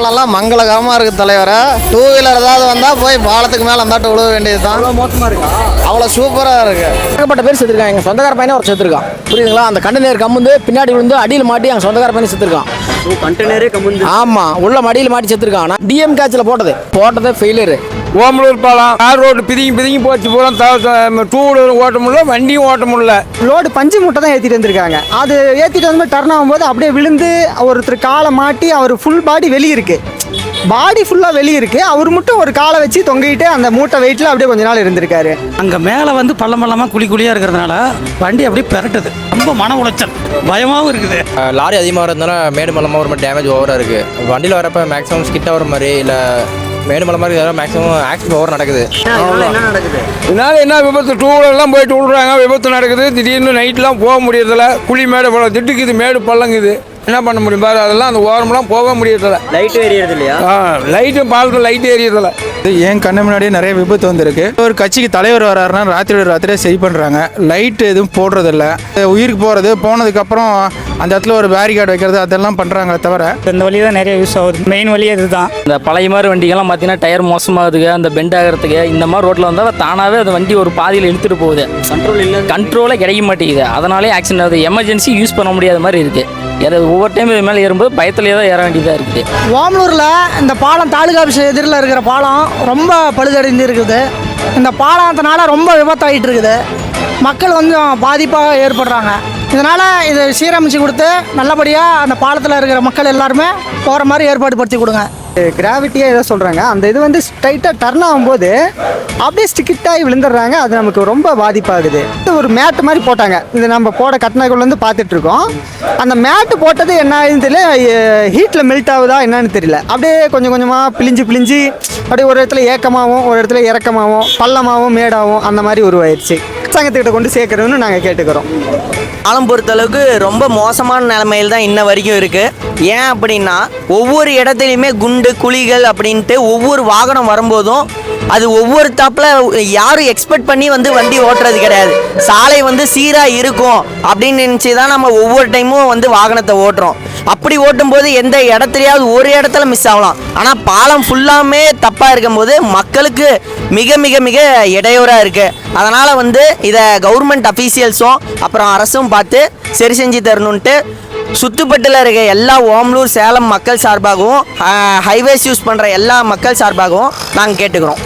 பாலம்லாம் மங்களகரமாக இருக்குது தலைவரை. டூ வீலர் ஏதாவது வந்தால் போய் பாலத்துக்கு மேலே அந்தாட்டு விழுக வேண்டியது தான். அவ்வளோ மோசமாக இருக்கா? அவ்வளோ சூப்பராக இருக்குது. ஏகப்பட்ட பேர் செத்துருக்காங்க. எங்கள் சொந்தக்கார பையனே ஒரு செத்துருக்கான். புரியுதுங்களா? அந்த கண்டெய்னர் கம்முந்து பின்னாடி விழுந்து அடியில் மாட்டி எங்கள் சொந்தக்கார பையனை செத்துருக்கான். கண்டெய்னரே கம்முந்து. ஆமாம், உள்ள மடியில் மாட்டி செத்துருக்கான். டிஎம் கேட்சில் போட்டதே ஃபெயிலியரு. ஓமலூர் பாலம் ஆர் ரோடு பிதிங்கி போச்சு. பூரா டூ வீலர் ஓட்ட முடியல, வண்டியும் ஓட்ட முடியல. லோடு பஞ்சு மூட்டை தான் ஏற்றிட்டு வந்திருக்காங்க. அது ஏற்றிட்டு வந்து டர்ன் ஆகும்போது அப்படியே விழுந்து ஒருத்தர் காலை மாட்டி அவர் ஃபுல் பாடி வெளியே இருக்குது. பாடி ஃபுல்லாக வெளியே இருக்குது. அவர் மட்டும் ஒரு காலை வச்சு தொங்கிட்டு அந்த மூட்டை வெயிட்டில் அப்படியே கொஞ்ச நாள் இருந்திருக்காரு. அங்கே மேலே வந்து பள்ளமாக குழியாக இருக்கிறதுனால வண்டி அப்படியே பெரட்டுது. ரொம்ப மன உளைச்சல், பயமாகவும் இருக்குது. லாரி அதிகமாக வரதுனால மேடு மலமாக ஒரு மாதிரி டேமேஜ் ஓவராக இருக்குது. வண்டியில் வரப்போ மேக்ஸிமம் ஸ்கிட்டாக வர மாதிரி இல்லை மேடு மலை மாதிரி மேக்ஸிமம் ஆக்சிடென்ட் ஓவர் நடக்குது. என்ன நடக்குது? இதனால என்ன விபத்து? டூ வீலர்லாம் போயிட்டு விடுறாங்க, விபத்து நடக்குது. திடீர்னு நைட்லாம் போக முடியறதில்ல. குழி மேடு பள்ளம் திட்டுக்குது, மேடு பள்ளங்குது. என்ன பண்ண முடியும் பாரு? அதெல்லாம் அந்த ஓரமெல்லாம் போக முடியறதில்ல. லைட் எரியறது இல்லையா? லைட்டும் பாலத்தில் லைட் எரியறதில்ல. என் கண்ணு முன்னாடியே நிறைய விபத்து வந்திருக்கு. ஒரு கட்சிக்கு தலைவர் வராருன்னா ராத்திரியே சரி பண்ணுறாங்க. லைட்டு எதுவும் போடுறதில்ல. உயிருக்கு போகிறது போனதுக்கப்புறம் அந்த இடத்துல ஒரு பேரிகார்டு வைக்கிறது அதெல்லாம் பண்ணுறாங்க. தவிர இந்த வழி தான் நிறைய யூஸ் ஆகுது. மெயின் வழி இதுதான். இந்த பழைய மாதிரி வண்டிகள்லாம் பார்த்தீங்கன்னா டயர் மோசமாகுதுங்க. அந்த பெண்ட் ஆகிறதுக்கு இந்த மாதிரி ரோட்டில் வந்தால் தானாகவே அந்த வண்டி ஒரு பாதியில் இழுத்துட்டு போகுது. கண்ட்ரோலே கிடைக்க மாட்டேங்குது. அதனாலே ஆக்சிடென்ட் ஆகுது. எமர்ஜென்சி யூஸ் பண்ண முடியாத மாதிரி இருக்குது. ஒவ்வொரு டைம் இது மேலே ஏறும்போது பயத்திலே தான் ஏற வேண்டியதாக இருக்குது. ஓமலூரில் இந்த பாலம் தாலுகா ஆஃபீஸ் எதிரில் இருக்கிற பாலம் ரொம்ப பழுதடைந்து இருக்குது. இந்த பாலத்தினால ரொம்ப விபத்தாகிட்டு இருக்குது. மக்கள் கொஞ்சம் பாதிப்பாக ஏற்படுறாங்க. இதனால் இதை சீரமைச்சு கொடுத்து நல்லபடியாக அந்த பாலத்தில் இருக்கிற மக்கள் எல்லாருமே போகிற மாதிரி ஏற்பாடு படுத்தி கொடுங்க. கிராவிட்டியாக ஏதோ சொல்கிறாங்க. அந்த இது வந்து ஸ்ட்ரைட்டாக டர்ன் ஆகும்போது அப்படியே ஸ்டிக்கிட்டாகி விழுந்துடுறாங்க. அது நமக்கு ரொம்ப பாதிப்பாகுது. ஒரு மேட்டு மாதிரி போட்டாங்க. இது நம்ம போட கட்டினக்குள்ளேருந்து பார்த்துட்ருக்கோம். அந்த மேட்டு போட்டது என்ன ஆகுதுன்னு தெரியல. ஹீட்டில் மெல்ட் ஆகுதா என்னன்னு தெரியல. அப்படியே கொஞ்சம் கொஞ்சமாக பிழிஞ்சு அப்படியே ஒரு இடத்துல ஏக்கமாகவும் ஒரு இடத்துல இறக்கமாகவும் பள்ளமாகவும் மேடாகவும் அந்த மாதிரி உருவாயிருச்சு. அரசாங்கத்துக்கிட்ட கொண்டு சேர்க்கணும்னு நாங்கள் கேட்டுக்கிறோம். பாலம் பொறுத்தளவுக்கு ரொம்ப மோசமான நிலைமையில் தான் இன்ன வரைக்கும் இருக்குது. ஏன் அப்படின்னா ஒவ்வொரு இடத்துலையுமே குண்டு குழிகள் அப்படின்ட்டு ஒவ்வொரு வாகனம் வரும்போதும் அது ஒவ்வொரு தாப்பில் யாரும் எக்ஸ்பெக்ட் பண்ணி வந்து வண்டி ஓட்டுறது கிடையாது. சாலை வந்து சீராக இருக்கும் அப்படின்னு நினச்சி தான் நம்ம ஒவ்வொரு டைமும் வந்து வாகனத்தை ஓட்டுறோம். அப்படி ஓட்டும்போது எந்த இடத்துலையாவது ஒரு இடத்துல மிஸ் ஆகலாம். ஆனால் பாலம் ஃபுல்லாமே தப்பாக இருக்கும்போது மக்களுக்கு மிக மிக மிக இடையூறாக இருக்குது. அதனால் வந்து இதை கவர்மெண்ட் அஃபீஷியல்ஸும் அப்புறம் அரசும் பார்த்து சரி செஞ்சு தரணுன்ட்டு சுத்துப்பட்டில் இருக்க எல்லா ஓமலூர் சேலம் மக்கள் சார்பாகவும் ஹைவேஸ் யூஸ் பண்ணுற எல்லா மக்கள் சார்பாகவும் நாங்கள் கேட்டுக்கிறோம்.